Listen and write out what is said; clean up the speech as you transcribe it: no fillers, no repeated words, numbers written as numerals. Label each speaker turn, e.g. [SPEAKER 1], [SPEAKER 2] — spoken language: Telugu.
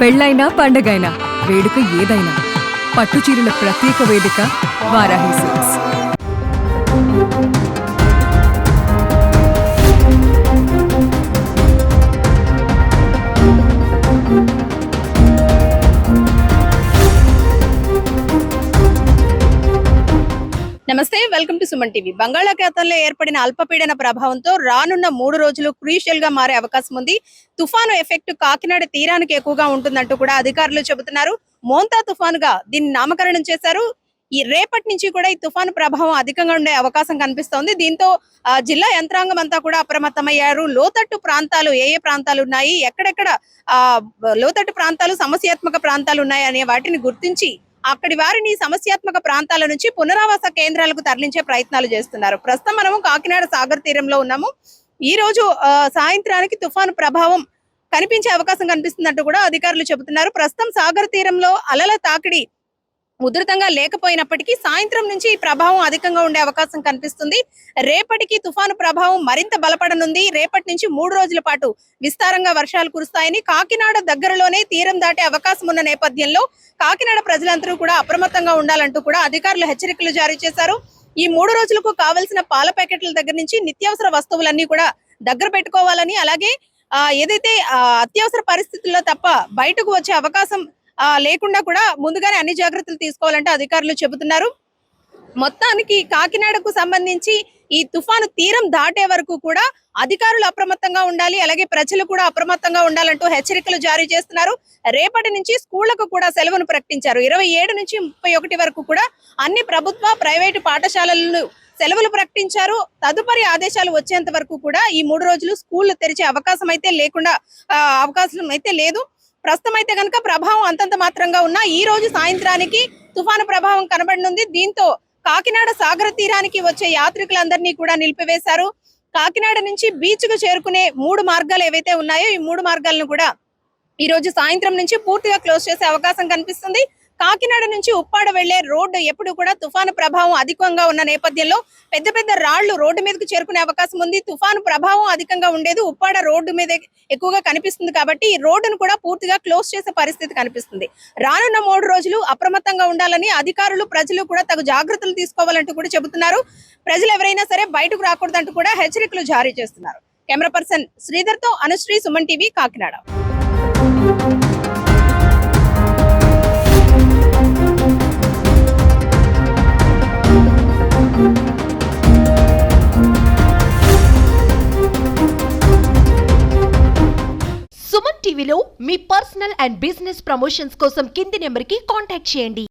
[SPEAKER 1] పెళ్ళైనా పండగైనా వేడుక ఏదైనా పట్టుచీరల ప్రత్యేక వేదిక వారాహి సిల్క్స్.
[SPEAKER 2] నమస్తే, వెల్కమ్ టు సుమన్ టీవీ. బంగాళాఖాతంలో ఏర్పడిన అల్పపీడన ప్రభావంతో రానున్న 3 రోజులు క్రూషియల్ గా మారే అవకాశం ఉంది. తుఫాను ఎఫెక్ట్ కాకినాడ తీరానికి ఎక్కువగా ఉంటుందంటూ కూడా అధికారులు చెబుతున్నారు. మోంతా తుఫానుగా దీన్ని నామకరణం చేశారు. ఈ రేపటి నుంచి కూడా ఈ తుఫాను ప్రభావం అధికంగా ఉండే అవకాశం కనిపిస్తోంది. దీంతో జిల్లా యంత్రాంగం అంతా కూడా అప్రమత్తమయ్యారు. లోతట్టు ప్రాంతాలు ఏ ప్రాంతాలు ఉన్నాయి, ఎక్కడెక్కడ లోతట్టు ప్రాంతాలు, సమస్యాత్మక ప్రాంతాలు ఉన్నాయి అనే వాటిని గుర్తించి అక్కడి వారిని సమస్యాత్మక ప్రాంతాల నుంచి పునరావాస కేంద్రాలకు తరలించే ప్రయత్నాలు చేస్తున్నారు. ప్రస్తుతం మనము కాకినాడ సాగర్ తీరంలో ఉన్నాము. ఈ రోజు సాయంత్రానికి తుఫాను ప్రభావం కనిపించే అవకాశం కనిపిస్తున్నట్టు కూడా అధికారులు చెబుతున్నారు. ప్రస్తుతం సాగర్ తీరంలో అలల తాకిడి ఉధృతంగా లేకపోయినప్పటికీ సాయంత్రం నుంచి ఈ ప్రభావం అధికంగా ఉండే అవకాశం కనిపిస్తుంది. రేపటికి తుఫాను ప్రభావం మరింత బలపడనుంది. రేపటి నుంచి 3 రోజుల పాటు విస్తారంగా వర్షాలు కురుస్తాయని, కాకినాడ దగ్గరలోనే తీరం దాటే అవకాశం ఉన్న నేపథ్యంలో కాకినాడ ప్రజలందరూ కూడా అప్రమత్తంగా ఉండాలంటూ కూడా అధికారులు హెచ్చరికలు జారీ చేశారు. ఈ 3 రోజులకు కావలసిన పాల ప్యాకెట్ల దగ్గర నుంచి నిత్యావసర వస్తువులన్నీ కూడా దగ్గర పెట్టుకోవాలని, అలాగే ఏదైతే అత్యవసర పరిస్థితుల్లో తప్ప బయటకు వచ్చే అవకాశం లేకుండా కూడా ముందుగానే అన్ని జాగ్రత్తలు తీసుకోవాలంటే అధికారులు చెబుతున్నారు. మొత్తానికి కాకినాడకు సంబంధించి ఈ తుఫాను తీరం దాటే వరకు కూడా అధికారులు అప్రమత్తంగా ఉండాలి, అలాగే ప్రజలు కూడా అప్రమత్తంగా ఉండాలంటూ హెచ్చరికలు జారీ చేస్తున్నారు. రేపటి నుంచి స్కూళ్లకు కూడా సెలవును ప్రకటించారు. 27 నుంచి 31 వరకు కూడా అన్ని ప్రభుత్వ, ప్రైవేటు పాఠశాలలను సెలవులు ప్రకటించారు. తదుపరి ఆదేశాలు వచ్చేంత వరకు కూడా ఈ 3 రోజులు స్కూళ్లు తెరిచే అవకాశం అయితే లేదు. ప్రస్తుతం అయితే కనుక ప్రభావం అంతంత మాత్రంగా ఉన్నా ఈ రోజు సాయంత్రానికి తుఫాను ప్రభావం కనబడనుంది. దీంతో కాకినాడ సాగర తీరానికి వచ్చే యాత్రికులందరినీ కూడా నిలిపివేశారు. కాకినాడ నుంచి బీచ్ కు చేరుకునే 3 మార్గాలు ఏవైతే ఉన్నాయో ఈ 3 మార్గాలను కూడా ఈ రోజు సాయంత్రం నుంచి పూర్తిగా క్లోజ్ చేసే అవకాశం కనిపిస్తుంది. కాకినాడ నుంచి ఉప్పాడ వెళ్లే రోడ్డు ఎప్పుడు కూడా తుఫాను ప్రభావం అధికంగా ఉన్న నేపథ్యంలో పెద్ద పెద్ద రాళ్లు రోడ్డు మీదకు చేరుకునే అవకాశం ఉంది. తుఫాను ప్రభావం అధికంగా ఉండేది ఉప్పాడ రోడ్డు మీద ఎక్కువగా కనిపిస్తుంది కాబట్టి ఈ రోడ్డును కూడా పూర్తిగా క్లోజ్ చేసే పరిస్థితి కనిపిస్తుంది. రానున్న 3 రోజులు అప్రమత్తంగా ఉండాలని అధికారులు, ప్రజలు కూడా తగు జాగ్రత్తలు తీసుకోవాలంటూ కూడా చెబుతున్నారు. ప్రజలు ఎవరైనా సరే బయటకు రాకూడదంటూ కూడా హెచ్చరికలు జారీ చేస్తున్నారు. కెమెరా పర్సన్ శ్రీధర్ తో అనుశ్రీ, సుమన్ టీవీ, కాకినాడ.
[SPEAKER 3] సుమన్ టీవీలో మీ పర్సనల్ అండ్ బిజినెస్ ప్రమోషన్స్ కోసం కింది నెంబర్కి కాంటాక్ట్ చేయండి.